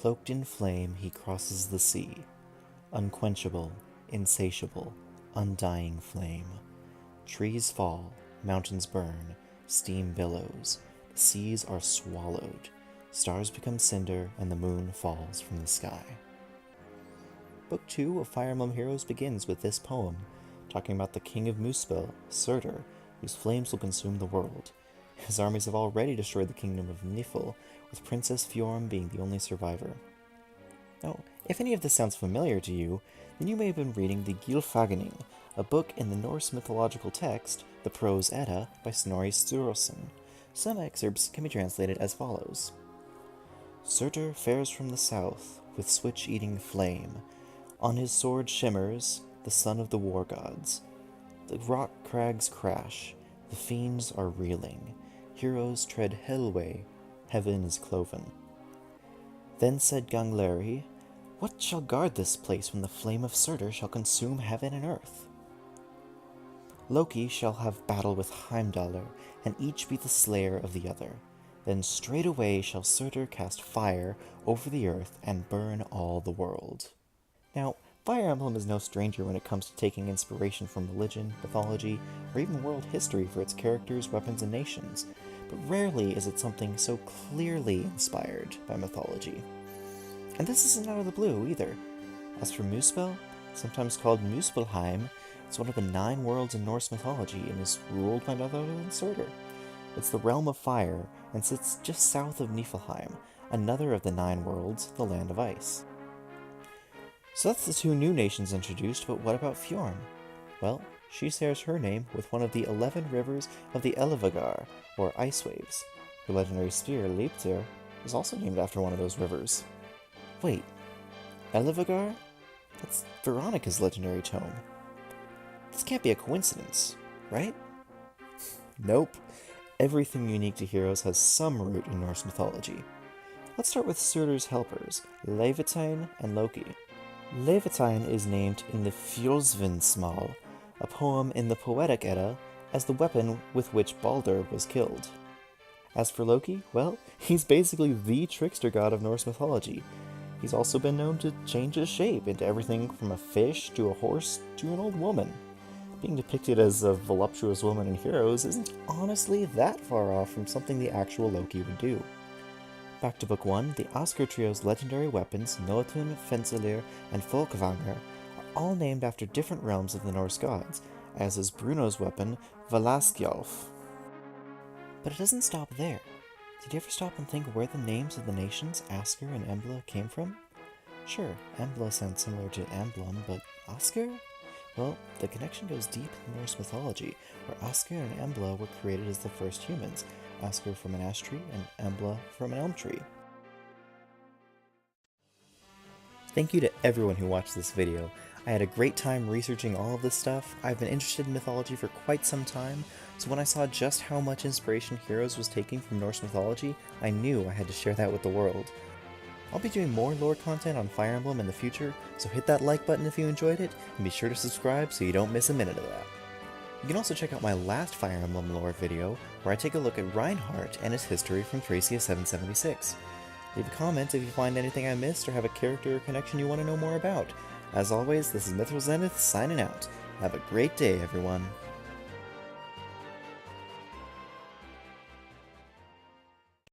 Cloaked in flame he crosses the sea, unquenchable, insatiable, undying flame. Trees fall, mountains burn, steam billows, the seas are swallowed, stars become cinder, and the moon falls from the sky. Book 2 of Fire Emblem Heroes begins with this poem, talking about the king of Muspel, Surtr, whose flames will consume the world. His armies have already destroyed the kingdom of Nifl, with Princess Fjorm being the only survivor. Now, if any of this sounds familiar to you, then you may have been reading the Gylfaginning, a book in the Norse mythological text, the Prose Edda, by Snorri Sturluson. Some excerpts can be translated as follows. Surtr fares from the south, with switch-eating flame. On his sword shimmers the son of the war gods. The rock crags crash, the fiends are reeling. Heroes tread hellway, heaven is cloven. Then said Gangleri, what shall guard this place when the flame of Surtr shall consume heaven and earth? Loki shall have battle with Heimdallr, and each be the slayer of the other. Then straightway shall Surtr cast fire over the earth and burn all the world. Now, Fire Emblem is no stranger when it comes to taking inspiration from religion, mythology, or even world history for its characters, weapons, and nations, but rarely is it something so clearly inspired by mythology. And this isn't out of the blue, either. As for Muspel, sometimes called Muspelheim, it's one of the 9 worlds in Norse mythology and is ruled by none other than Surtr. It's the realm of fire, and sits just south of Niflheim, another of the 9 worlds, the Land of Ice. So that's the 2 new nations introduced, but what about Fjorm? Well, she shares her name with one of the 11 rivers of the Ellevagar, or Ice Waves. Her legendary spear, Leipzir, is also named after one of those rivers. Wait, Ellevagar? That's Veronica's legendary tome. This can't be a coincidence, right? Nope. Everything unique to heroes has some root in Norse mythology. Let's start with Surtr's helpers, Levitain and Loki. Levitain is named in the Fjolsvinnsmal, a poem in the Poetic Edda, as the weapon with which Baldur was killed. As for Loki, well, he's basically the trickster god of Norse mythology. He's also been known to change his shape into everything from a fish to a horse to an old woman. Being depicted as a voluptuous woman in Heroes isn't honestly that far off from something the actual Loki would do. Back to Book 1, the Oscar Trio's legendary weapons, Noatun, Fensalir, and Folkvanger, are all named after different realms of the Norse gods, as is Bruno's weapon, Valaskjalf. But it doesn't stop there. Did you ever stop and think where the names of the nations, Asker and Embla, came from? Sure, Embla sounds similar to Emblem, but Asker? Well, the connection goes deep in Norse mythology, where Asker and Embla were created as the first humans, Asker from an ash tree and Embla from an elm tree. Thank you to everyone who watched this video. I had a great time researching all of this stuff. I've been interested in mythology for quite some time, so when I saw just how much inspiration Heroes was taking from Norse mythology, I knew I had to share that with the world. I'll be doing more lore content on Fire Emblem in the future, so hit that like button if you enjoyed it, and be sure to subscribe so you don't miss a minute of that. You can also check out my last Fire Emblem lore video, where I take a look at Reinhardt and his history from Thracia 776. Leave a comment if you find anything I missed or have a character or connection you want to know more about. As always, this is Mithril Zenith signing out. Have a great day, everyone.